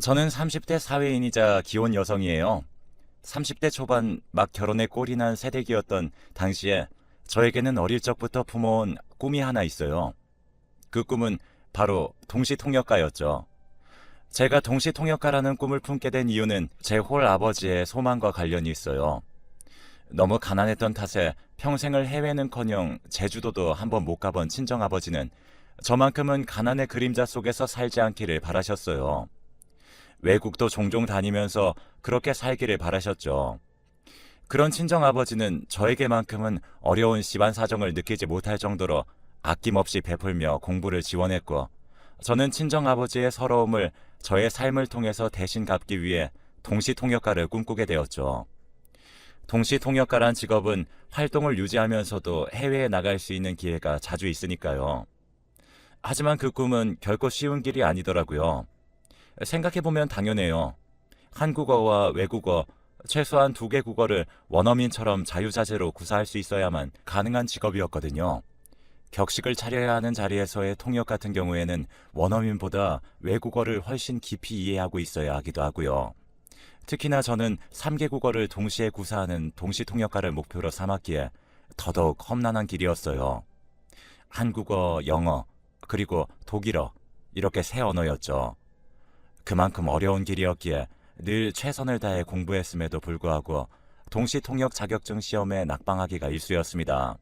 저는 30대 사회인이자 기혼 여성이에요. 30대 초반 막 결혼에 꼴이 난 새댁이었던 당시에 저에게는 어릴 적부터 품어온 꿈이 하나 있어요. 그 꿈은 바로 동시통역가였죠. 제가 동시통역가라는 꿈을 품게 된 이유는 제 홀아버지의 소망과 관련이 있어요. 너무 가난했던 탓에 평생을 해외는커녕 제주도도 한번 못 가본 친정아버지는 저만큼은 가난의 그림자 속에서 살지 않기를 바라셨어요. 외국도 종종 다니면서 그렇게 살기를 바라셨죠. 그런 친정아버지는 저에게만큼은 어려운 집안 사정을 느끼지 못할 정도로 아낌없이 베풀며 공부를 지원했고, 저는 친정아버지의 서러움을 저의 삶을 통해서 대신 갚기 위해 동시통역가를 꿈꾸게 되었죠. 동시통역가란 직업은 활동을 유지하면서도 해외에 나갈 수 있는 기회가 자주 있으니까요. 하지만 그 꿈은 결코 쉬운 길이 아니더라고요. 생각해보면 당연해요. 한국어와 외국어, 최소한 두 개 국어를 원어민처럼 자유자재로 구사할 수 있어야만 가능한 직업이었거든요. 격식을 차려야 하는 자리에서의 통역 같은 경우에는 원어민보다 외국어를 훨씬 깊이 이해하고 있어야 하기도 하고요. 특히나 저는 3개 국어를 동시에 구사하는 동시통역가를 목표로 삼았기에 더더욱 험난한 길이었어요. 한국어, 영어, 그리고 독일어, 이렇게 세 언어였죠. 그만큼 어려운 길이었기에 늘 최선을 다해 공부했음에도 불구하고 동시통역 자격증 시험에 낙방하기가 일쑤였습니다.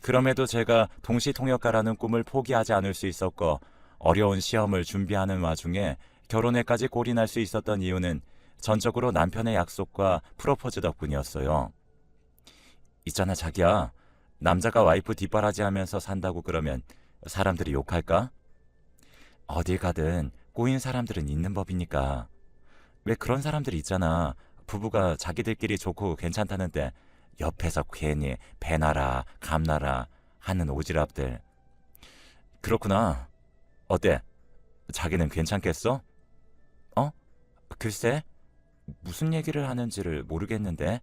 그럼에도 제가 동시통역가라는 꿈을 포기하지 않을 수 있었고, 어려운 시험을 준비하는 와중에 결혼에까지 골이 날 수 있었던 이유는 전적으로 남편의 약속과 프로포즈 덕분이었어요. 있잖아 자기야, 남자가 와이프 뒷바라지 하면서 산다고 그러면 사람들이 욕할까? 어딜 가든 꼬인 사람들은 있는 법이니까. 왜 그런 사람들이 있잖아. 부부가 자기들끼리 좋고 괜찮다는데 옆에서 괜히 배나라 감나라 하는 오지랖들. 그렇구나. 어때? 자기는 괜찮겠어? 어? 글쎄, 무슨 얘기를 하는지를 모르겠는데.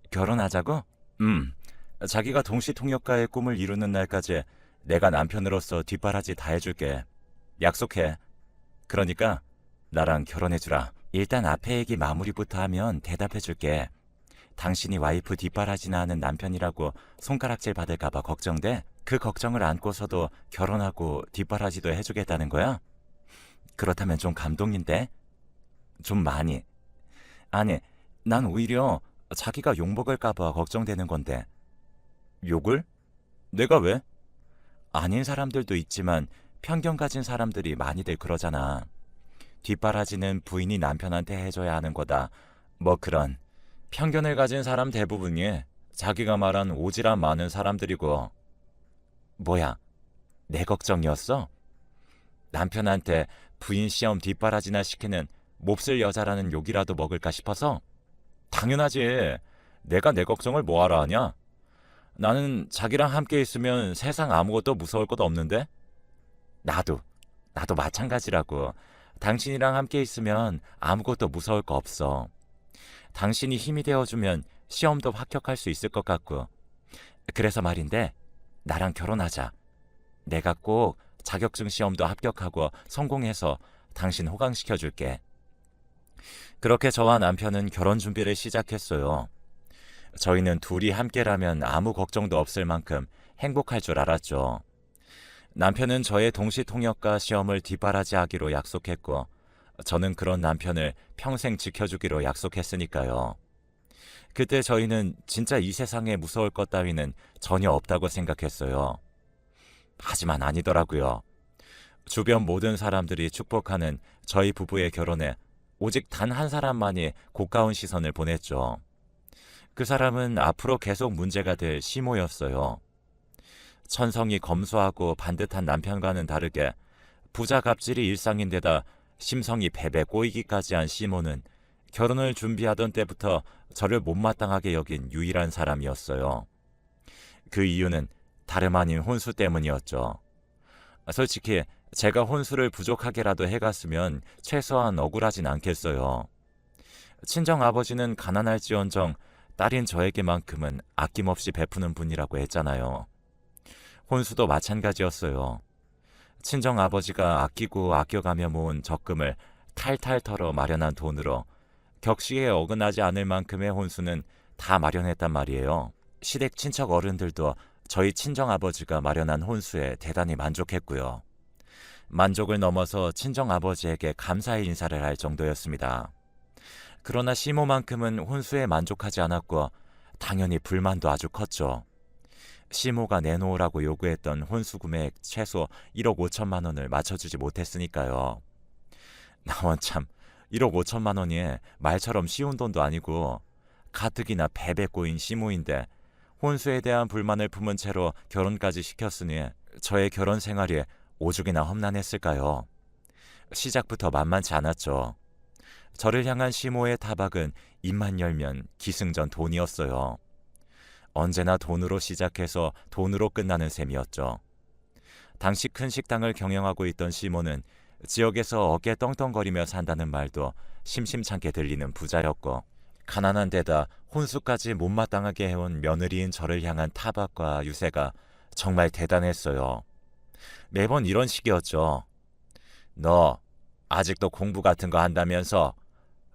결혼하자고? 음. 자기가 동시통역가의 꿈을 이루는 날까지 내가 남편으로서 뒷바라지 다 해줄게. 약속해. 그러니까 나랑 결혼해주라. 일단 앞에 얘기 마무리부터 하면 대답해줄게. 당신이 와이프 뒷바라지나 하는 남편이라고 손가락질 받을까봐 걱정돼? 그 걱정을 안고서도 결혼하고 뒷바라지도 해주겠다는 거야? 그렇다면 좀 감동인데? 좀 많이. 아니, 난 오히려 자기가 욕먹을까봐 걱정되는 건데. 욕을? 내가 왜? 아닌 사람들도 있지만 편견 가진 사람들이 많이들 그러잖아. 뒷바라지는 부인이 남편한테 해줘야 하는 거다. 뭐 그런 편견을 가진 사람 대부분이 자기가 말한 오지랖 많은 사람들이고. 뭐야, 내 걱정이었어? 남편한테 부인 시험 뒷바라지나 시키는 몹쓸 여자라는 욕이라도 먹을까 싶어서? 당연하지. 내가 내 걱정을 뭐하러 하냐? 나는 자기랑 함께 있으면 세상 아무것도 무서울 것도 없는데? 나도 마찬가지라고. 당신이랑 함께 있으면 아무것도 무서울 거 없어. 당신이 힘이 되어주면 시험도 합격할 수 있을 것 같고. 그래서 말인데, 나랑 결혼하자. 내가 꼭 자격증 시험도 합격하고 성공해서 당신 호강시켜줄게. 그렇게 저와 남편은 결혼 준비를 시작했어요. 저희는 둘이 함께라면 아무 걱정도 없을 만큼 행복할 줄 알았죠. 남편은 저의 동시통역가 시험을 뒷바라지하기로 약속했고, 저는 그런 남편을 평생 지켜주기로 약속했으니까요. 그때 저희는 진짜 이 세상에 무서울 것 따위는 전혀 없다고 생각했어요. 하지만 아니더라고요. 주변 모든 사람들이 축복하는 저희 부부의 결혼에 오직 단 한 사람만이 고가운 시선을 보냈죠. 그 사람은 앞으로 계속 문제가 될 시모였어요. 천성이 검소하고 반듯한 남편과는 다르게 부자 갑질이 일상인데다 심성이 베베 꼬이기까지 한 시모는 결혼을 준비하던 때부터 저를 못마땅하게 여긴 유일한 사람이었어요. 그 이유는 다름 아닌 혼수 때문이었죠. 솔직히 제가 혼수를 부족하게라도 해갔으면 최소한 억울하진 않겠어요. 친정아버지는 가난할지언정 딸인 저에게만큼은 아낌없이 베푸는 분이라고 했잖아요. 혼수도 마찬가지였어요. 친정아버지가 아끼고 아껴가며 모은 적금을 탈탈 털어 마련한 돈으로 격식에 어긋나지 않을 만큼의 혼수는 다 마련했단 말이에요. 시댁 친척 어른들도 저희 친정아버지가 마련한 혼수에 대단히 만족했고요. 만족을 넘어서 친정아버지에게 감사의 인사를 할 정도였습니다. 그러나 시모만큼은 혼수에 만족하지 않았고 당연히 불만도 아주 컸죠. 시모가 내놓으라고 요구했던 혼수 금액 최소 1억 5천만 원을 맞춰주지 못했으니까요. 나 원참 1억 5천만 원이 말처럼 쉬운 돈도 아니고 가뜩이나 베베 꼬인 시모인데 혼수에 대한 불만을 품은 채로 결혼까지 시켰으니 저의 결혼 생활이 오죽이나 험난했을까요? 시작부터 만만치 않았죠. 저를 향한 시모의 타박은 입만 열면 기승전돈이었어요. 언제나 돈으로 시작해서 돈으로 끝나는 셈이었죠. 당시 큰 식당을 경영하고 있던 시모는 지역에서 어깨 떵떵거리며 산다는 말도 심심찮게 들리는 부자였고 가난한 데다 혼수까지 못마땅하게 해온 며느리인 저를 향한 타박과 유세가 정말 대단했어요. 매번 이런 식이었죠. 너 아직도 공부 같은 거 한다면서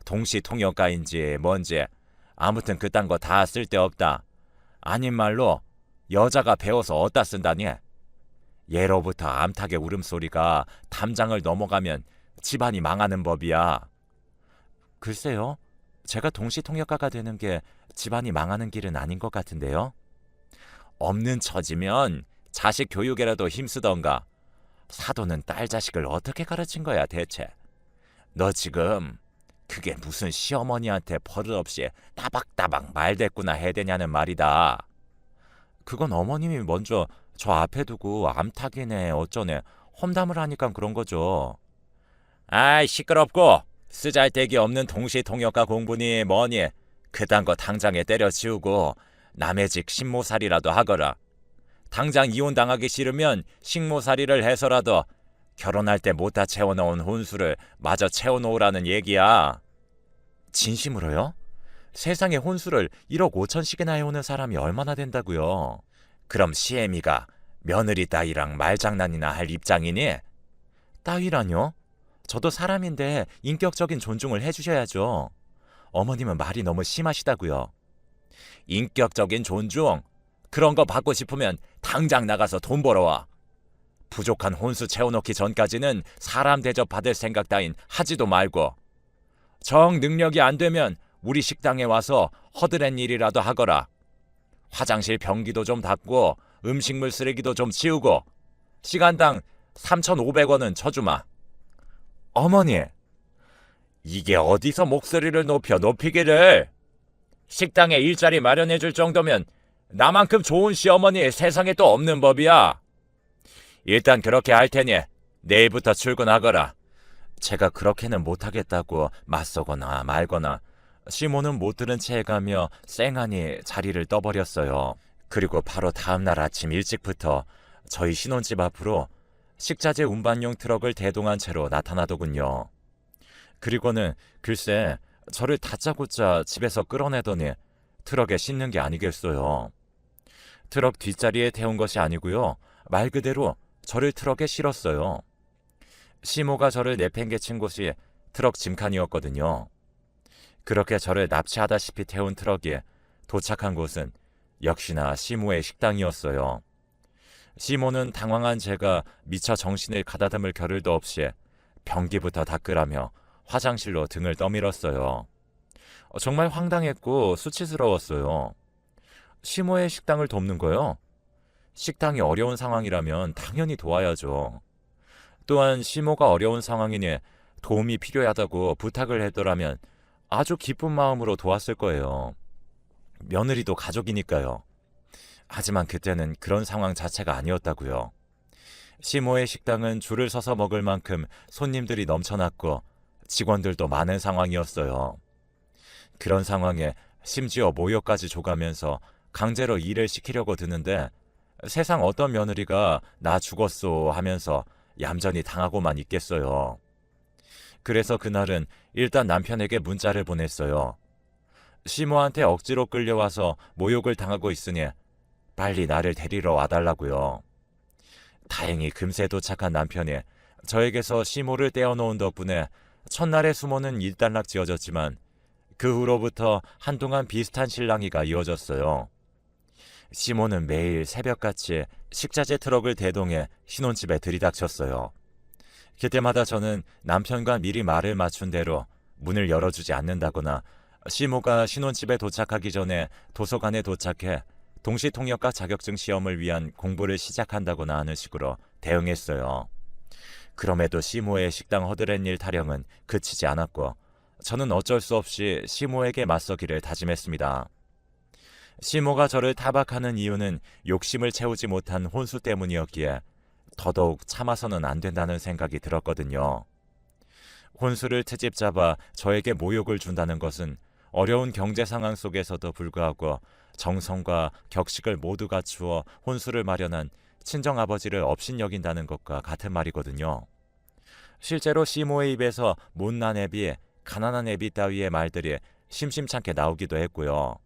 동시통역가인지 뭔지 아무튼 그딴 거 다 쓸데없다. 아닌 말로 여자가 배워서 어디다 쓴다니? 예로부터 암탉의 울음소리가 담장을 넘어가면 집안이 망하는 법이야. 글쎄요. 제가 동시통역가가 되는 게 집안이 망하는 길은 아닌 것 같은데요. 없는 처지면 자식 교육에라도 힘쓰던가. 사돈은 딸 자식을 어떻게 가르친 거야 대체. 너 지금 그게 무슨 시어머니한테 버릇없이 따박따박 말대꾸나 해대냐는 말이다. 그건 어머님이 먼저 저 앞에 두고 암탉이네 어쩌네 험담을 하니까 그런 거죠. 아이 시끄럽고 쓰잘데기 없는 동시통역가 공부니 뭐니 그딴 거 당장에 때려치우고 남의 집 식모살이라도 하거라. 당장 이혼당하기 싫으면 식모살이를 해서라도 결혼할 때 못다 채워놓은 혼수를 마저 채워놓으라는 얘기야. 진심으로요? 세상에 혼수를 1억 5천씩이나 해오는 사람이 얼마나 된다고요? 그럼 시애미가 며느리 따위랑 말장난이나 할 입장이니? 따위라뇨? 저도 사람인데 인격적인 존중을 해주셔야죠. 어머님은 말이 너무 심하시다고요. 인격적인 존중? 그런 거 받고 싶으면 당장 나가서 돈 벌어와. 부족한 혼수 채워놓기 전까지는 사람 대접 받을 생각 따윈 하지도 말고 정 능력이 안 되면 우리 식당에 와서 허드렛 일이라도 하거라. 화장실 변기도 좀 닦고 음식물 쓰레기도 좀 치우고 시간당 3,500원은 쳐주마. 어머니, 이게 어디서 목소리를 높이기를. 식당에 일자리 마련해줄 정도면 나만큼 좋은 시어머니 세상에 또 없는 법이야. 일단 그렇게 할 테니 내일부터 출근하거라. 제가 그렇게는 못하겠다고 맞서거나 말거나 시모는 못 들은 채 해가며 쌩하니 자리를 떠버렸어요. 그리고 바로 다음날 아침 일찍부터 저희 신혼집 앞으로 식자재 운반용 트럭을 대동한 채로 나타나더군요. 그리고는 글쎄 저를 다짜고짜 집에서 끌어내더니 트럭에 싣는 게 아니겠어요. 트럭 뒷자리에 태운 것이 아니고요. 말 그대로 저를 트럭에 실었어요. 시모가 저를 내팽개친 곳이 트럭 짐칸이었거든요. 그렇게 저를 납치하다시피 태운 트럭이 도착한 곳은 역시나 시모의 식당이었어요. 시모는 당황한 제가 미처 정신을 가다듬을 겨를도 없이 변기부터 닦으라며 화장실로 등을 떠밀었어요. 정말 황당했고 수치스러웠어요. 시모의 식당을 돕는 거요? 식당이 어려운 상황이라면 당연히 도와야죠. 또한 시모가 어려운 상황이니 도움이 필요하다고 부탁을 했더라면 아주 기쁜 마음으로 도왔을 거예요. 며느리도 가족이니까요. 하지만 그때는 그런 상황 자체가 아니었다고요. 시모의 식당은 줄을 서서 먹을 만큼 손님들이 넘쳐났고 직원들도 많은 상황이었어요. 그런 상황에 심지어 모욕까지 줘가면서 강제로 일을 시키려고 드는데 세상 어떤 며느리가 나 죽었소 하면서 얌전히 당하고만 있겠어요. 그래서 그날은 일단 남편에게 문자를 보냈어요. 시모한테 억지로 끌려와서 모욕을 당하고 있으니 빨리 나를 데리러 와달라고요. 다행히 금세 도착한 남편이 저에게서 시모를 떼어놓은 덕분에 첫날의 수모는 일단락 지어졌지만 그 후로부터 한동안 비슷한 실랑이가 이어졌어요. 시모는 매일 새벽같이 식자재 트럭을 대동해 신혼집에 들이닥쳤어요. 그때마다 저는 남편과 미리 말을 맞춘 대로 문을 열어주지 않는다거나 시모가 신혼집에 도착하기 전에 도서관에 도착해 동시통역과 자격증 시험을 위한 공부를 시작한다거나 하는 식으로 대응했어요. 그럼에도 시모의 식당 허드렛일 타령은 그치지 않았고 저는 어쩔 수 없이 시모에게 맞서기를 다짐했습니다. 시모가 저를 타박하는 이유는 욕심을 채우지 못한 혼수 때문이었기에 더더욱 참아서는 안 된다는 생각이 들었거든요. 혼수를 트집 잡아 저에게 모욕을 준다는 것은 어려운 경제 상황 속에서도 불구하고 정성과 격식을 모두 갖추어 혼수를 마련한 친정아버지를 업신여긴다는 것과 같은 말이거든요. 실제로 시모의 입에서 못난 애비, 가난한 애비 따위의 말들이 심심찮게 나오기도 했고요.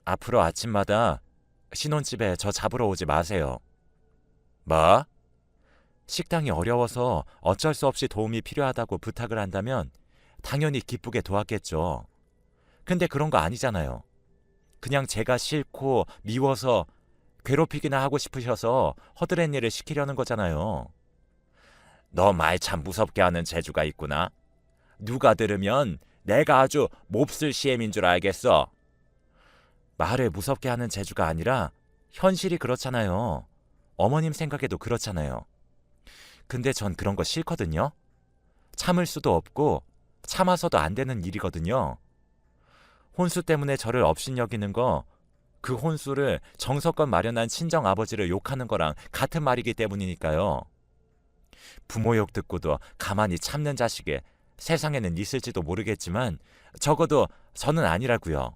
앞으로 아침마다 신혼집에 저 잡으러 오지 마세요. 뭐? 식당이 어려워서 어쩔 수 없이 도움이 필요하다고 부탁을 한다면 당연히 기쁘게 도왔겠죠. 근데 그런 거 아니잖아요. 그냥 제가 싫고 미워서 괴롭히기나 하고 싶으셔서 허드렛 일을 시키려는 거잖아요. 너 말 참 무섭게 하는 재주가 있구나. 누가 들으면 내가 아주 몹쓸 시엠인 줄 알겠어. 말을 무섭게 하는 재주가 아니라 현실이 그렇잖아요. 어머님 생각에도 그렇잖아요. 근데 전 그런 거 싫거든요. 참을 수도 없고 참아서도 안 되는 일이거든요. 혼수 때문에 저를 업신여기는 거, 그 혼수를 정석껏 마련한 친정 아버지를 욕하는 거랑 같은 말이기 때문이니까요. 부모 욕 듣고도 가만히 참는 자식이 세상에는 있을지도 모르겠지만 적어도 저는 아니라고요.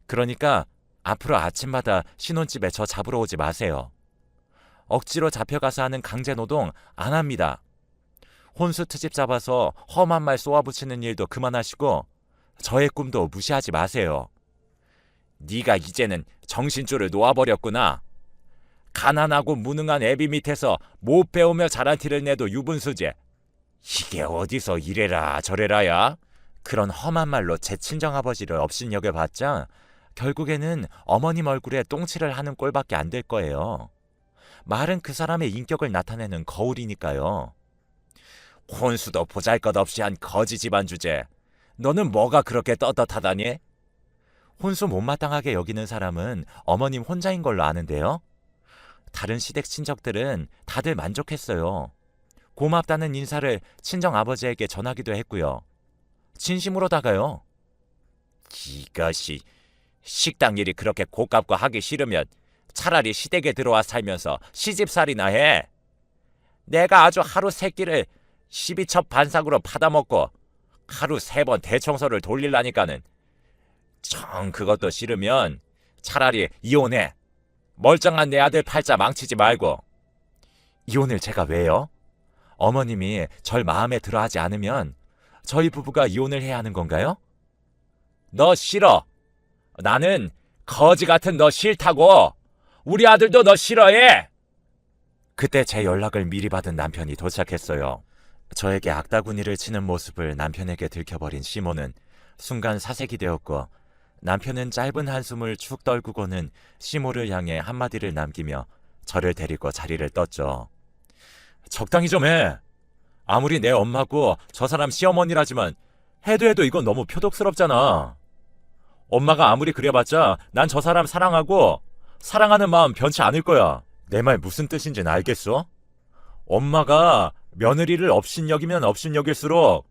그러니까 앞으로 아침마다 신혼집에 저 잡으러 오지 마세요. 억지로 잡혀가서 하는 강제노동 안 합니다. 혼수 트집 잡아서 험한 말 쏘아붙이는 일도 그만하시고 저의 꿈도 무시하지 마세요. 네가 이제는 정신줄을 놓아버렸구나. 가난하고 무능한 애비 밑에서 못 배우며 자란 티를 내도 유분수제. 이게 어디서 이래라 저래라야. 그런 험한 말로 제 친정아버지를 업신여겨봤자 결국에는 어머님 얼굴에 똥칠을 하는 꼴밖에 안 될 거예요. 말은 그 사람의 인격을 나타내는 거울이니까요. 혼수도 보잘것없이 한 거지 집안 주제. 너는 뭐가 그렇게 떳떳하다니? 혼수 못마땅하게 여기는 사람은 어머님 혼자인 걸로 아는데요. 다른 시댁 친척들은 다들 만족했어요. 고맙다는 인사를 친정아버지에게 전하기도 했고요. 진심으로다가요. 이것이 식당 일이 그렇게 고깝고 하기 싫으면 차라리 시댁에 들어와 살면서 시집살이나 해. 내가 아주 하루 세 끼를 12첩 반상으로 받아먹고 하루 3번 대청소를 돌리려니까는 정 그것도 싫으면 차라리 이혼해. 멀쩡한 내 아들 팔자 망치지 말고. 이혼을 제가 왜요? 어머님이 절 마음에 들어하지 않으면 저희 부부가 이혼을 해야 하는 건가요? 너 싫어. 나는 거지 같은 너 싫다고. 우리 아들도 너 싫어해. 그때 제 연락을 미리 받은 남편이 도착했어요. 저에게 악다구니를 치는 모습을 남편에게 들켜버린 시모는 순간 사색이 되었고 남편은 짧은 한숨을 축 떨구고는 시모를 향해 한마디를 남기며 저를 데리고 자리를 떴죠. 적당히 좀 해. 아무리 내 엄마고 저 사람 시어머니라지만 해도 이건 너무 표독스럽잖아. 엄마가 아무리 그래봤자 난 저 사람 사랑하고 사랑하는 마음 변치 않을 거야. 내 말 무슨 뜻인지는 알겠어? 엄마가 며느리를 업신여기면 업신여길수록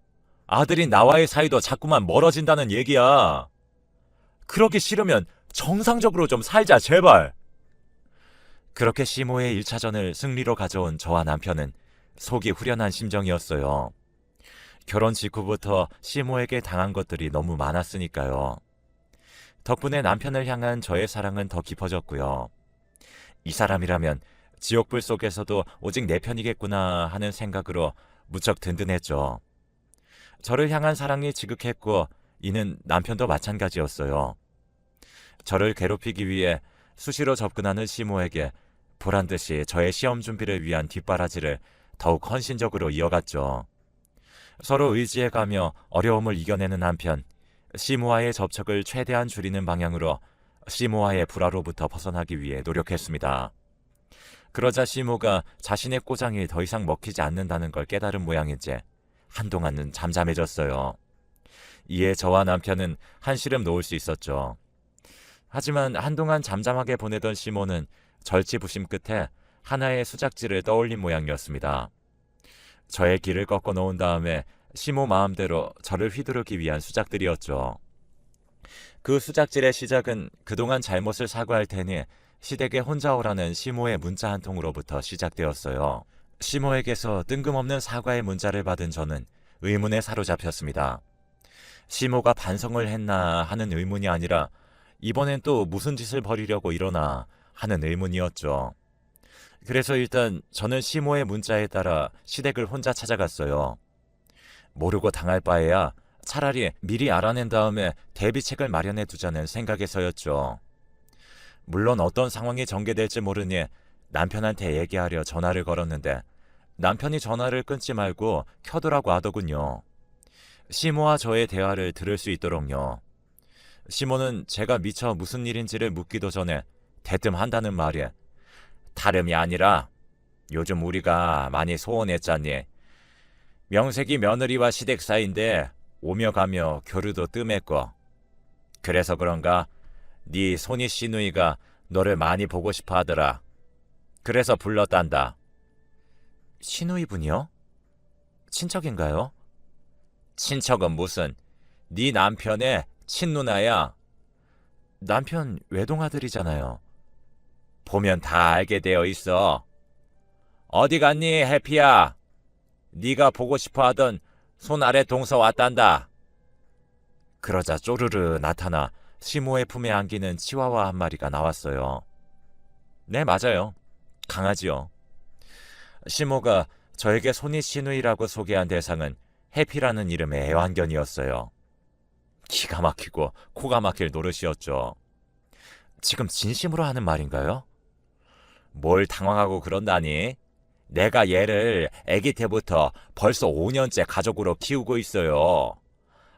아들이 나와의 사이도 자꾸만 멀어진다는 얘기야. 그러기 싫으면 정상적으로 좀 살자 제발. 그렇게 시모의 1차전을 승리로 가져온 저와 남편은 속이 후련한 심정이었어요. 결혼 직후부터 시모에게 당한 것들이 너무 많았으니까요. 덕분에 남편을 향한 저의 사랑은 더 깊어졌고요. 이 사람이라면 지옥불 속에서도 오직 내 편이겠구나 하는 생각으로 무척 든든했죠. 저를 향한 사랑이 지극했고 이는 남편도 마찬가지였어요. 저를 괴롭히기 위해 수시로 접근하는 시모에게 보란듯이 저의 시험 준비를 위한 뒷바라지를 더욱 헌신적으로 이어갔죠. 서로 의지해가며 어려움을 이겨내는 한편 시모와의 접촉을 최대한 줄이는 방향으로 시모와의 불화로부터 벗어나기 위해 노력했습니다. 그러자 시모가 자신의 꼬장이 더 이상 먹히지 않는다는 걸 깨달은 모양인지 한동안은 잠잠해졌어요. 이에 저와 남편은 한시름 놓을 수 있었죠. 하지만 한동안 잠잠하게 보내던 시모는 절치부심 끝에 하나의 수작질을 떠올린 모양이었습니다. 저의 길을 꺾어 놓은 다음에 시모 마음대로 저를 휘두르기 위한 수작들이었죠. 그 수작질의 시작은 그동안 잘못을 사과할 테니 시댁에 혼자 오라는 시모의 문자 한 통으로부터 시작되었어요. 시모에게서 뜬금없는 사과의 문자를 받은 저는 의문에 사로잡혔습니다. 시모가 반성을 했나 하는 의문이 아니라 이번엔 또 무슨 짓을 벌이려고 이러나 하는 의문이었죠. 그래서 일단 저는 시모의 문자에 따라 시댁을 혼자 찾아갔어요. 모르고 당할 바에야 차라리 미리 알아낸 다음에 대비책을 마련해 두자는 생각에서였죠. 물론 어떤 상황이 전개될지 모르니 남편한테 얘기하려 전화를 걸었는데 남편이 전화를 끊지 말고 켜두라고 하더군요. 시모와 저의 대화를 들을 수 있도록요. 시모는 제가 미처 무슨 일인지를 묻기도 전에 대뜸 한다는 말에 다름이 아니라 요즘 우리가 많이 소원했잖니. 명색이 며느리와 시댁 사이인데 오며 가며 교류도 뜸했고 그래서 그런가 네 손이 시누이가 너를 많이 보고 싶어 하더라. 그래서 불렀단다. 시누이분이요? 친척인가요? 친척은 무슨 네 남편의 친누나야. 남편 외동아들이잖아요. 보면 다 알게 되어 있어. 어디 갔니 해피야? 네가 보고 싶어 하던 손 아래 동서 왔단다. 그러자 쪼르르 나타나 시모의 품에 안기는 치와와 한 마리가 나왔어요. 네, 맞아요. 강아지요. 시모가 저에게 손이 시누이라고 소개한 대상은 해피라는 이름의 애완견이었어요. 기가 막히고 코가 막힐 노릇이었죠. 지금 진심으로 하는 말인가요? 뭘 당황하고 그런다니? 내가 얘를 아기 때부터 벌써 5년째 가족으로 키우고 있어요.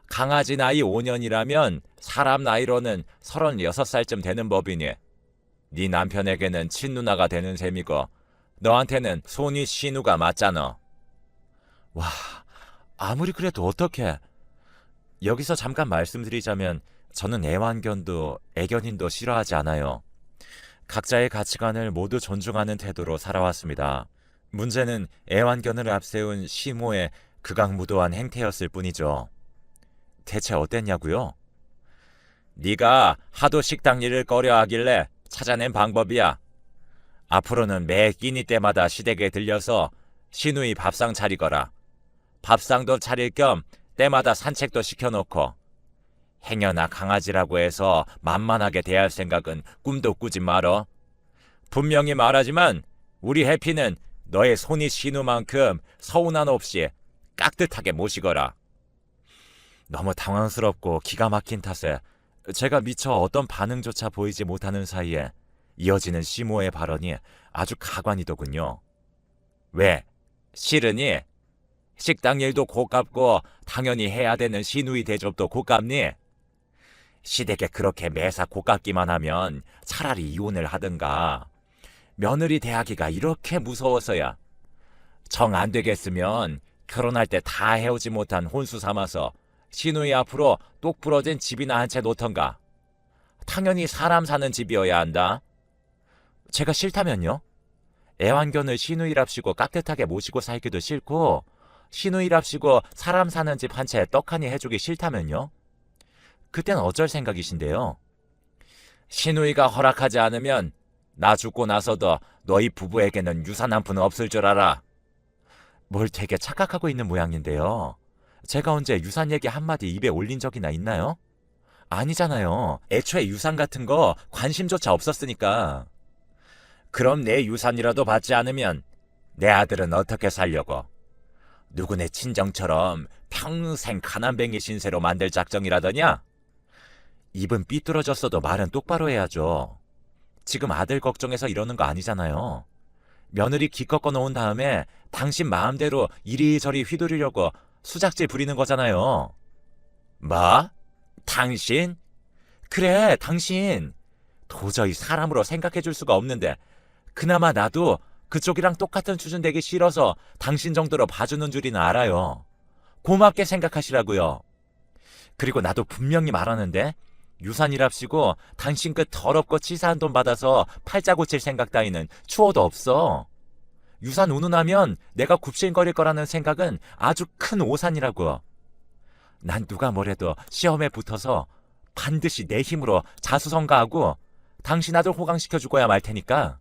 강아지 나이 5년이라면 사람 나이로는 36살쯤 되는 법이니 네 남편에게는 친누나가 되는 셈이고 너한테는 손이 시누가 맞잖아. 와, 아무리 그래도 어떡해. 여기서 잠깐 말씀드리자면 저는 애완견도 애견인도 싫어하지 않아요. 각자의 가치관을 모두 존중하는 태도로 살아왔습니다. 문제는 애완견을 앞세운 시모의 극악무도한 행태였을 뿐이죠. 대체 어땠냐고요? 네가 하도 식당 일을 꺼려하길래 찾아낸 방법이야. 앞으로는 매 끼니 때마다 시댁에 들려서 시누이 밥상 차리거라. 밥상도 차릴 겸 때마다 산책도 시켜놓고 행여나 강아지라고 해서 만만하게 대할 생각은 꿈도 꾸지 말어. 분명히 말하지만 우리 해피는 너의 손이 시누만큼 서운한 없이 깍듯하게 모시거라. 너무 당황스럽고 기가 막힌 탓에 제가 미처 어떤 반응조차 보이지 못하는 사이에 이어지는 시모의 발언이 아주 가관이더군요. 왜? 싫으니? 식당 일도 고깝고 당연히 해야 되는 시누이 대접도 고깝니? 시댁에 그렇게 매사 고깝기만 하면 차라리 이혼을 하든가. 며느리 대하기가 이렇게 무서워서야. 정 안 되겠으면 결혼할 때 다 해오지 못한 혼수 삼아서 시누이 앞으로 똑 부러진 집이나 한 채 놓던가. 당연히 사람 사는 집이어야 한다. 제가 싫다면요? 애완견을 시누이랍시고 깍듯하게 모시고 살기도 싫고 시누이랍시고 사람 사는 집 한 채 떡하니 해주기 싫다면요? 그땐 어쩔 생각이신데요? 시누이가 허락하지 않으면 나 죽고 나서도 너희 부부에게는 유산 한 푼 없을 줄 알아. 뭘 되게 착각하고 있는 모양인데요. 제가 언제 유산 얘기 한마디 입에 올린 적이나 있나요? 아니잖아요. 애초에 유산 같은 거 관심조차 없었으니까. 그럼 내 유산이라도 받지 않으면 내 아들은 어떻게 살려고? 누구네 친정처럼 평생 가난뱅이 신세로 만들 작정이라더냐? 입은 삐뚤어졌어도 말은 똑바로 해야죠. 지금 아들 걱정해서 이러는 거 아니잖아요. 며느리 기 꺾어 놓은 다음에 당신 마음대로 이리저리 휘두르려고 수작질 부리는 거잖아요. 뭐? 당신? 그래, 당신. 도저히 사람으로 생각해 줄 수가 없는데 그나마 나도 그쪽이랑 똑같은 수준 되기 싫어서 당신 정도로 봐주는 줄이는 알아요. 고맙게 생각하시라고요. 그리고 나도 분명히 말하는데 유산이랍시고 당신 그 더럽고 치사한 돈 받아서 팔자 고칠 생각 따위는 추호도 없어. 유산 운운하면 내가 굽신거릴 거라는 생각은 아주 큰 오산이라고. 난 누가 뭐래도 시험에 붙어서 반드시 내 힘으로 자수성가하고 당신 아들 호강시켜 주고야 말 테니까.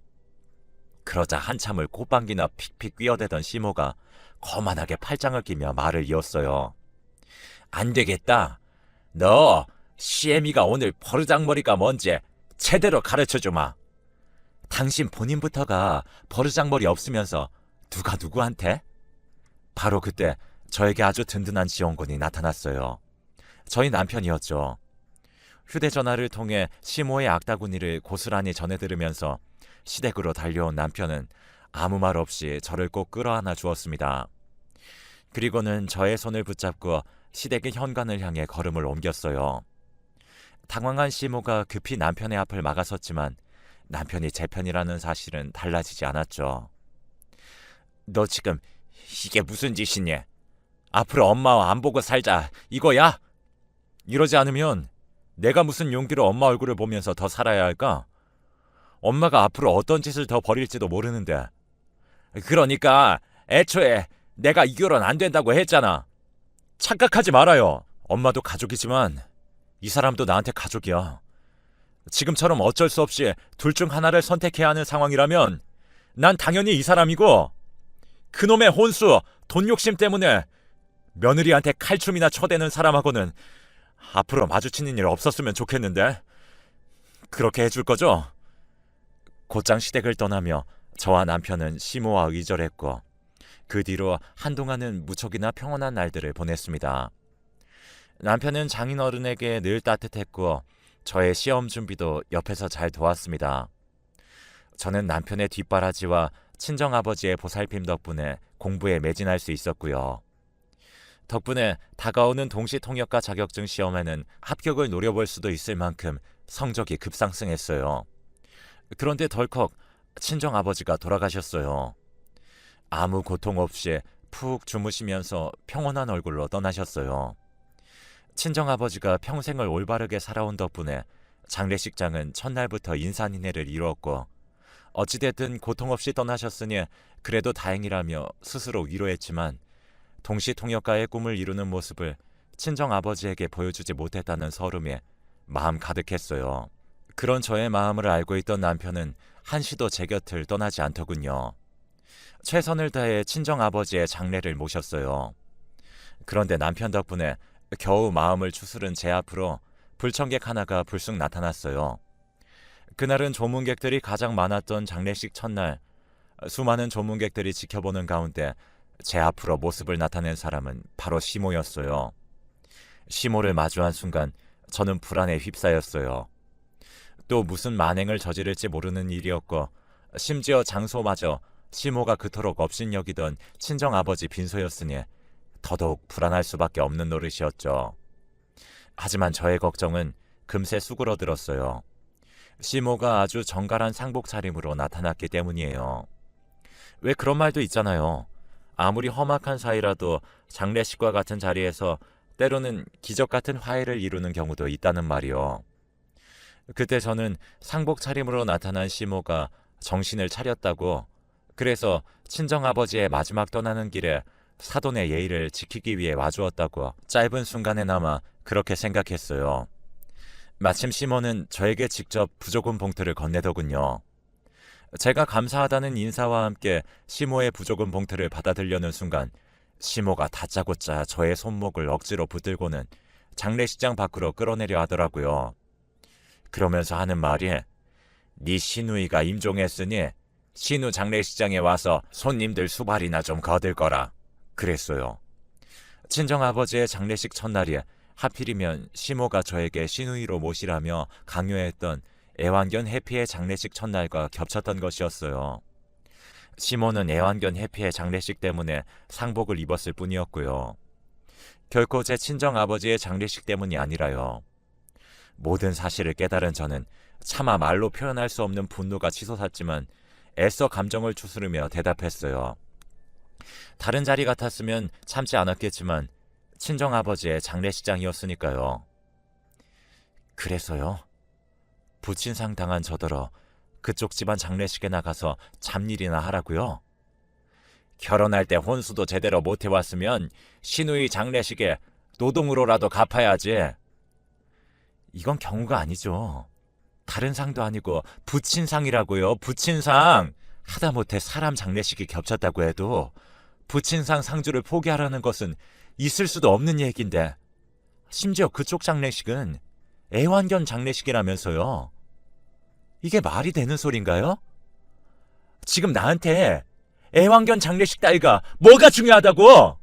그러자 한참을 콧방귀나 픽픽 뀌어대던 시모가 거만하게 팔짱을 끼며 말을 이었어요. 안 되겠다. 너 시애미가 오늘 버르장머리가 뭔지 제대로 가르쳐주마. 당신 본인부터가 버르장머리 없으면서 누가 누구한테? 바로 그때 저에게 아주 든든한 지원군이 나타났어요. 저희 남편이었죠. 휴대전화를 통해 시모의 악다구니를 고스란히 전해들으면서 시댁으로 달려온 남편은 아무 말 없이 저를 꼭 끌어안아 주었습니다. 그리고는 저의 손을 붙잡고 시댁의 현관을 향해 걸음을 옮겼어요. 당황한 시모가 급히 남편의 앞을 막아섰지만 남편이 제 편이라는 사실은 달라지지 않았죠. 너 지금 이게 무슨 짓이니? 앞으로 엄마와 안 보고 살자 이거야? 이러지 않으면 내가 무슨 용기로 엄마 얼굴을 보면서 더 살아야 할까? 엄마가 앞으로 어떤 짓을 더 벌일지도 모르는데. 그러니까 애초에 내가 이 결혼 안 된다고 했잖아. 착각하지 말아요. 엄마도 가족이지만 이 사람도 나한테 가족이야. 지금처럼 어쩔 수 없이 둘 중 하나를 선택해야 하는 상황이라면 난 당연히 이 사람이고, 그놈의 혼수, 돈 욕심 때문에 며느리한테 칼춤이나 쳐대는 사람하고는 앞으로 마주치는 일 없었으면 좋겠는데. 그렇게 해줄 거죠? 곧장 시댁을 떠나며 저와 남편은 시모와 의절했고 그 뒤로 한동안은 무척이나 평온한 날들을 보냈습니다. 남편은 장인어른에게 늘 따뜻했고 저의 시험 준비도 옆에서 잘 도왔습니다. 저는 남편의 뒷바라지와 친정아버지의 보살핌 덕분에 공부에 매진할 수 있었고요. 덕분에 다가오는 동시통역과 자격증 시험에는 합격을 노려볼 수도 있을 만큼 성적이 급상승했어요. 그런데 덜컥 친정아버지가 돌아가셨어요. 아무 고통 없이 푹 주무시면서 평온한 얼굴로 떠나셨어요. 친정아버지가 평생을 올바르게 살아온 덕분에 장례식장은 첫날부터 인산인해를 이루었고 어찌됐든 고통 없이 떠나셨으니 그래도 다행이라며 스스로 위로했지만 동시통역가의 꿈을 이루는 모습을 친정아버지에게 보여주지 못했다는 서름에 마음 가득했어요. 그런 저의 마음을 알고 있던 남편은 한시도 제 곁을 떠나지 않더군요. 최선을 다해 친정아버지의 장례를 모셨어요. 그런데 남편 덕분에 겨우 마음을 추스른 제 앞으로 불청객 하나가 불쑥 나타났어요. 그날은 조문객들이 가장 많았던 장례식 첫날, 수많은 조문객들이 지켜보는 가운데 제 앞으로 모습을 나타낸 사람은 바로 시모였어요. 시모를 마주한 순간 저는 불안에 휩싸였어요. 또 무슨 만행을 저지를지 모르는 일이었고 심지어 장소마저 시모가 그토록 업신여기던 친정아버지 빈소였으니 더더욱 불안할 수밖에 없는 노릇이었죠. 하지만 저의 걱정은 금세 수그러들었어요. 시모가 아주 정갈한 상복 차림으로 나타났기 때문이에요. 왜 그런 말도 있잖아요. 아무리 험악한 사이라도 장례식과 같은 자리에서 때로는 기적 같은 화해를 이루는 경우도 있다는 말이요. 그때 저는 상복 차림으로 나타난 시모가 정신을 차렸다고, 그래서 친정아버지의 마지막 떠나는 길에 사돈의 예의를 지키기 위해 와주었다고 짧은 순간에나마 그렇게 생각했어요. 마침 시모는 저에게 직접 부조금 봉투를 건네더군요. 제가 감사하다는 인사와 함께 시모의 부조금 봉투를 받아들려는 순간 시모가 다짜고짜 저의 손목을 억지로 붙들고는 장례식장 밖으로 끌어내려 하더라고요. 그러면서 하는 말이 네 시누이가 임종했으니 시누 장례식장에 와서 손님들 수발이나 좀 거들 거라 그랬어요. 친정아버지의 장례식 첫날이 하필이면 시모가 저에게 시누이로 모시라며 강요했던 애완견 해피의 장례식 첫날과 겹쳤던 것이었어요. 시모는 애완견 해피의 장례식 때문에 상복을 입었을 뿐이었고요. 결코 제 친정아버지의 장례식 때문이 아니라요. 모든 사실을 깨달은 저는 차마 말로 표현할 수 없는 분노가 치솟았지만 애써 감정을 추스르며 대답했어요. 다른 자리 같았으면 참지 않았겠지만 친정아버지의 장례식장이었으니까요. 그래서요? 부친상 당한 저더러 그쪽 집안 장례식에 나가서 잡일이나 하라고요? 결혼할 때 혼수도 제대로 못 해왔으면 시누이 장례식에 노동으로라도 갚아야지. 이건 경우가 아니죠. 다른 상도 아니고 부친상이라고요. 부친상. 하다못해 사람 장례식이 겹쳤다고 해도 부친상 상주를 포기하라는 것은 있을 수도 없는 얘기인데, 심지어 그쪽 장례식은 애완견 장례식이라면서요. 이게 말이 되는 소린가요? 지금 나한테 애완견 장례식 따위가 뭐가 중요하다고?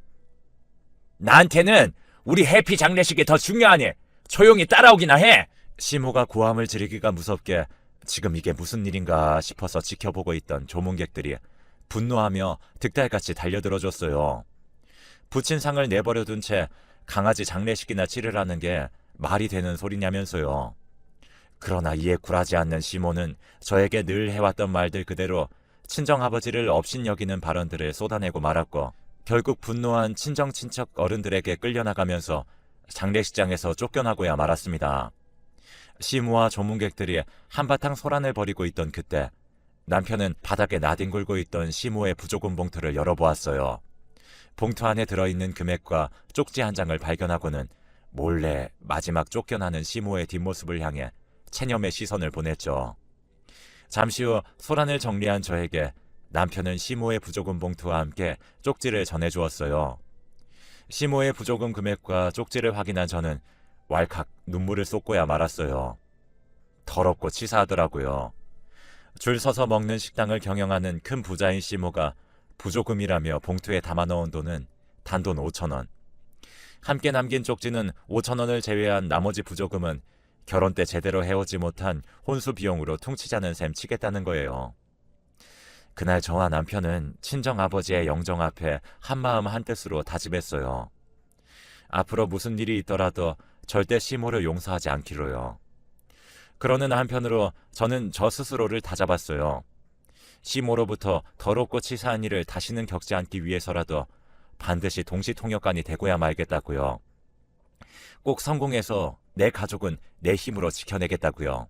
나한테는 우리 해피 장례식이 더 중요하니 조용히 따라오기나 해. 시모가 고함을 지르기가 무섭게 지금 이게 무슨 일인가 싶어서 지켜보고 있던 조문객들이 분노하며 득달같이 달려들어줬어요. 부친상을 내버려둔 채 강아지 장례식이나 치르라는 게 말이 되는 소리냐면서요. 그러나 이에 굴하지 않는 시모는 저에게 늘 해왔던 말들 그대로 친정아버지를 업신여기는 발언들을 쏟아내고 말았고, 결국 분노한 친정친척 어른들에게 끌려나가면서 장례식장에서 쫓겨나고야 말았습니다. 시모와 조문객들이 한바탕 소란을 벌이고 있던 그때 남편은 바닥에 나뒹굴고 있던 시모의 부조금 봉투를 열어보았어요. 봉투 안에 들어있는 금액과 쪽지 한 장을 발견하고는 몰래 마지막 쫓겨나는 시모의 뒷모습을 향해 체념의 시선을 보냈죠. 잠시 후 소란을 정리한 저에게 남편은 시모의 부조금 봉투와 함께 쪽지를 전해주었어요. 시모의 부조금 금액과 쪽지를 확인한 저는 왈칵 눈물을 쏟고야 말았어요. 더럽고 치사하더라고요. 줄 서서 먹는 식당을 경영하는 큰 부자인 시모가 부조금이라며 봉투에 담아넣은 돈은 단돈 5,000원. 함께 남긴 쪽지는 5,000원을 제외한 나머지 부조금은 결혼 때 제대로 해오지 못한 혼수 비용으로 퉁치자는 셈 치겠다는 거예요. 그날 저와 남편은 친정아버지의 영정 앞에 한마음 한뜻으로 다짐했어요. 앞으로 무슨 일이 있더라도 절대 시모를 용서하지 않기로요. 그러는 한편으로 저는 저 스스로를 다잡았어요. 시모로부터 더럽고 치사한 일을 다시는 겪지 않기 위해서라도 반드시 동시통역관이 되고야 말겠다고요. 꼭 성공해서 내 가족은 내 힘으로 지켜내겠다고요.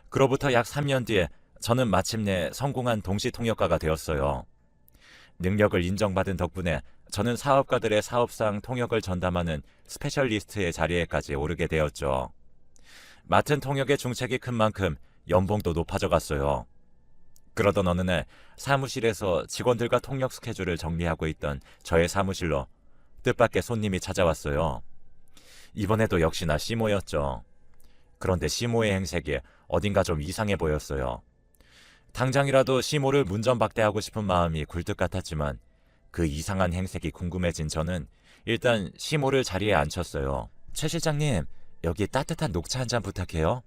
그로부터 약 3년 뒤에 저는 마침내 성공한 동시통역가가 되었어요. 능력을 인정받은 덕분에 저는 사업가들의 사업상 통역을 전담하는 스페셜리스트의 자리에까지 오르게 되었죠. 맡은 통역의 중책이 큰 만큼 연봉도 높아져 갔어요. 그러던 어느 날 사무실에서 직원들과 통역 스케줄을 정리하고 있던 저의 사무실로 뜻밖의 손님이 찾아왔어요. 이번에도 역시나 시모였죠. 그런데 시모의 행색이 어딘가 좀 이상해 보였어요. 당장이라도 시모를 문전박대하고 싶은 마음이 굴뚝 같았지만 그 이상한 행색이 궁금해진 저는 일단 시모를 자리에 앉혔어요. 최 실장님, 여기 따뜻한 녹차 한 잔 부탁해요.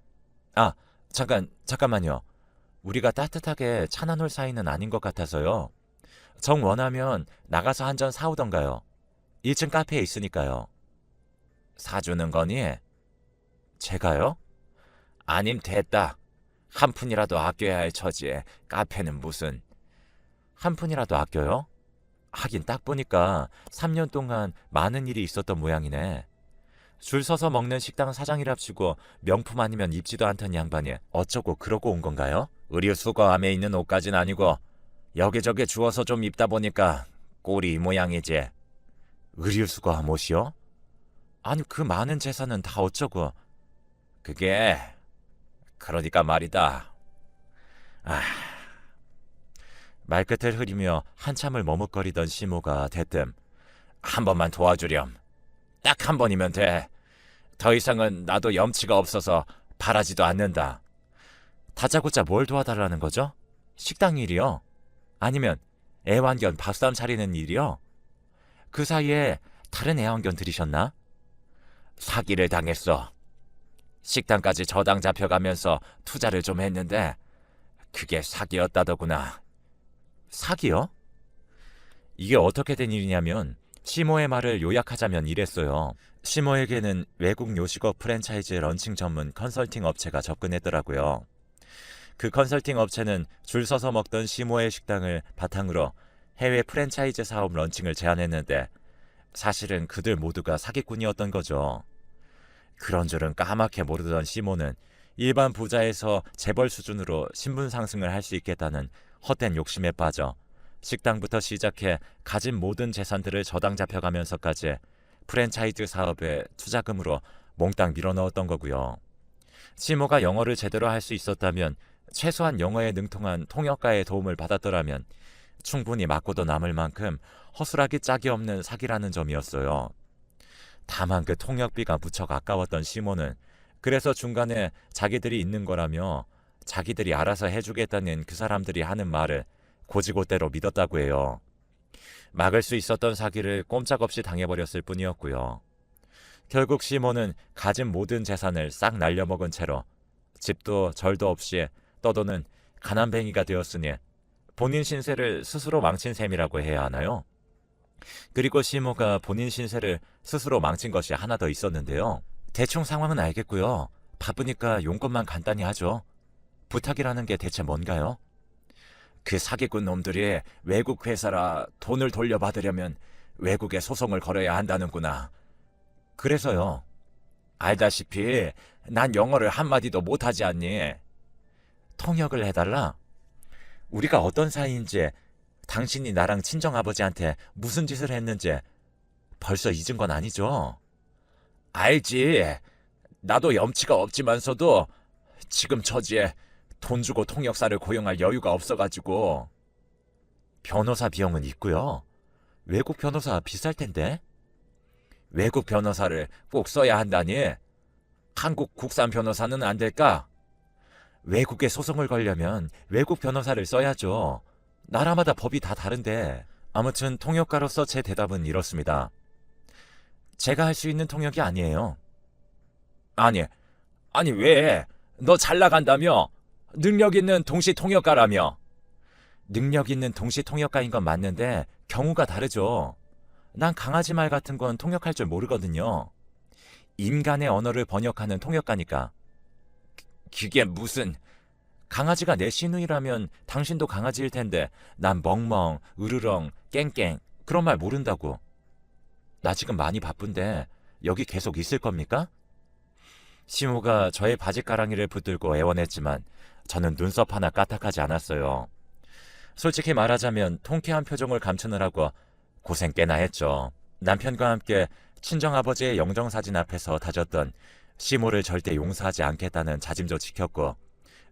아, 잠깐만요. 우리가 따뜻하게 차 나눌 사이는 아닌 것 같아서요. 정 원하면 나가서 한 잔 사오던가요. 1층 카페에 있으니까요. 사주는 거니? 제가요? 아님 됐다. 한 푼이라도 아껴야 할 처지에 카페는 무슨. 한 푼이라도 아껴요? 하긴 딱 보니까 3년 동안 많은 일이 있었던 모양이네. 줄 서서 먹는 식당 사장이랍시고 명품 아니면 입지도 않던 양반이 어쩌고 그러고 온 건가요? 의류수거함에 있는 옷까진 아니고 여기저기 주워서 좀 입다 보니까 꼴이 이 모양이지. 의류수거함 옷이요? 아니 그 많은 재산은 다 어쩌고. 그게 그러니까 말이다. 말끝을 흐리며 한참을 머뭇거리던 시모가 대뜸 한 번만 도와주렴. 딱 한 번이면 돼. 더 이상은 나도 염치가 없어서 바라지도 않는다. 다짜고짜 뭘 도와달라는 거죠? 식당 일이요? 아니면 애완견 밥상 차리는 일이요? 그 사이에 다른 애완견 들이셨나? 사기를 당했어. 식당까지 저당 잡혀가면서 투자를 좀 했는데 그게 사기였다더구나. 사기요? 이게 어떻게 된 일이냐면 시모의 말을 요약하자면 이랬어요. 시모에게는 외국 요식업 프랜차이즈 런칭 전문 컨설팅 업체가 접근했더라고요. 그 컨설팅 업체는 줄 서서 먹던 시모의 식당을 바탕으로 해외 프랜차이즈 사업 런칭을 제안했는데 사실은 그들 모두가 사기꾼이었던 거죠. 그런 줄은 까맣게 모르던 시모는 일반 부자에서 재벌 수준으로 신분 상승을 할 수 있겠다는 헛된 욕심에 빠져 식당부터 시작해 가진 모든 재산들을 저당 잡혀가면서까지 프랜차이즈 사업에 투자금으로 몽땅 밀어넣었던 거고요. 시모가 영어를 제대로 할 수 있었다면, 최소한 영어에 능통한 통역가의 도움을 받았더라면 충분히 맞고도 남을 만큼 허술하기 짝이 없는 사기라는 점이었어요. 다만 그 통역비가 무척 아까웠던 시모는 그래서 중간에 자기들이 있는 거라며 자기들이 알아서 해주겠다는 그 사람들이 하는 말을 고지고대로 믿었다고 해요. 막을 수 있었던 사기를 꼼짝없이 당해버렸을 뿐이었고요. 결국 시모는 가진 모든 재산을 싹 날려먹은 채로 집도 절도 없이 떠도는 가난뱅이가 되었으니 본인 신세를 스스로 망친 셈이라고 해야 하나요? 그리고 시모가 본인 신세를 스스로 망친 것이 하나 더 있었는데요. 대충 상황은 알겠고요. 바쁘니까 용건만 간단히 하죠. 부탁이라는 게 대체 뭔가요? 그 사기꾼 놈들이 외국 회사라 돈을 돌려받으려면 외국에 소송을 걸어야 한다는구나. 그래서요. 알다시피 난 영어를 한마디도 못하지 않니? 통역을 해달라? 우리가 어떤 사이인지, 당신이 나랑 친정아버지한테 무슨 짓을 했는지 벌써 잊은 건 아니죠? 알지. 나도 염치가 없지만서도 지금 처지에 돈 주고 통역사를 고용할 여유가 없어가지고. 변호사 비용은 있고요. 외국 변호사 비쌀 텐데. 외국 변호사를 꼭 써야 한다니? 한국 국산 변호사는 안 될까? 외국에 소송을 걸려면 외국 변호사를 써야죠. 나라마다 법이 다 다른데. 아무튼 통역가로서 제 대답은 이렇습니다. 제가 할 수 있는 통역이 아니에요. 아니 왜? 너 잘 나간다며? 능력 있는 동시 통역가라며? 능력 있는 동시 통역가인 건 맞는데 경우가 다르죠. 난 강아지 말 같은 건 통역할 줄 모르거든요. 인간의 언어를 번역하는 통역가니까. 그게 무슨... 강아지가 내 시누이라면 당신도 강아지일 텐데 난 멍멍, 으르렁, 깽깽 그런 말 모른다고. 나 지금 많이 바쁜데 여기 계속 있을 겁니까? 시모가 저의 바지가랑이를 붙들고 애원했지만 저는 눈썹 하나 까딱하지 않았어요. 솔직히 말하자면 통쾌한 표정을 감추느라고 고생 꽤나 했죠. 남편과 함께 친정아버지의 영정사진 앞에서 다졌던 시모를 절대 용서하지 않겠다는 자짐도 지켰고,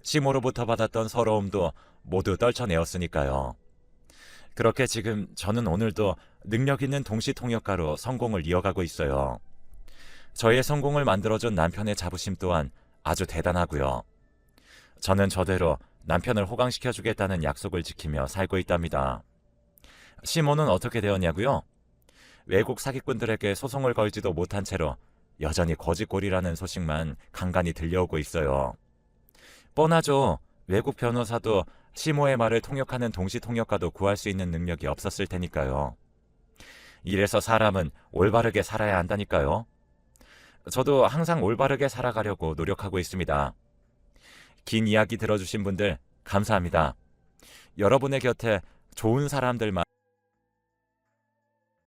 시모로부터 받았던 서러움도 모두 떨쳐내었으니까요. 그렇게 지금 저는 오늘도 능력 있는 동시 통역가로 성공을 이어가고 있어요. 저의 성공을 만들어준 남편의 자부심 또한 아주 대단하고요. 저는 저대로 남편을 호강시켜주겠다는 약속을 지키며 살고 있답니다. 시모는 어떻게 되었냐고요? 외국 사기꾼들에게 소송을 걸지도 못한 채로 여전히 거지꼴이라는 소식만 간간히 들려오고 있어요. 뻔하죠. 외국 변호사도 시모의 말을 통역하는 동시 통역가도 구할 수 있는 능력이 없었을 테니까요. 이래서 사람은 올바르게 살아야 한다니까요. 저도 항상 올바르게 살아가려고 노력하고 있습니다. 긴 이야기 들어주신 분들 감사합니다. 여러분의 곁에 좋은 사람들만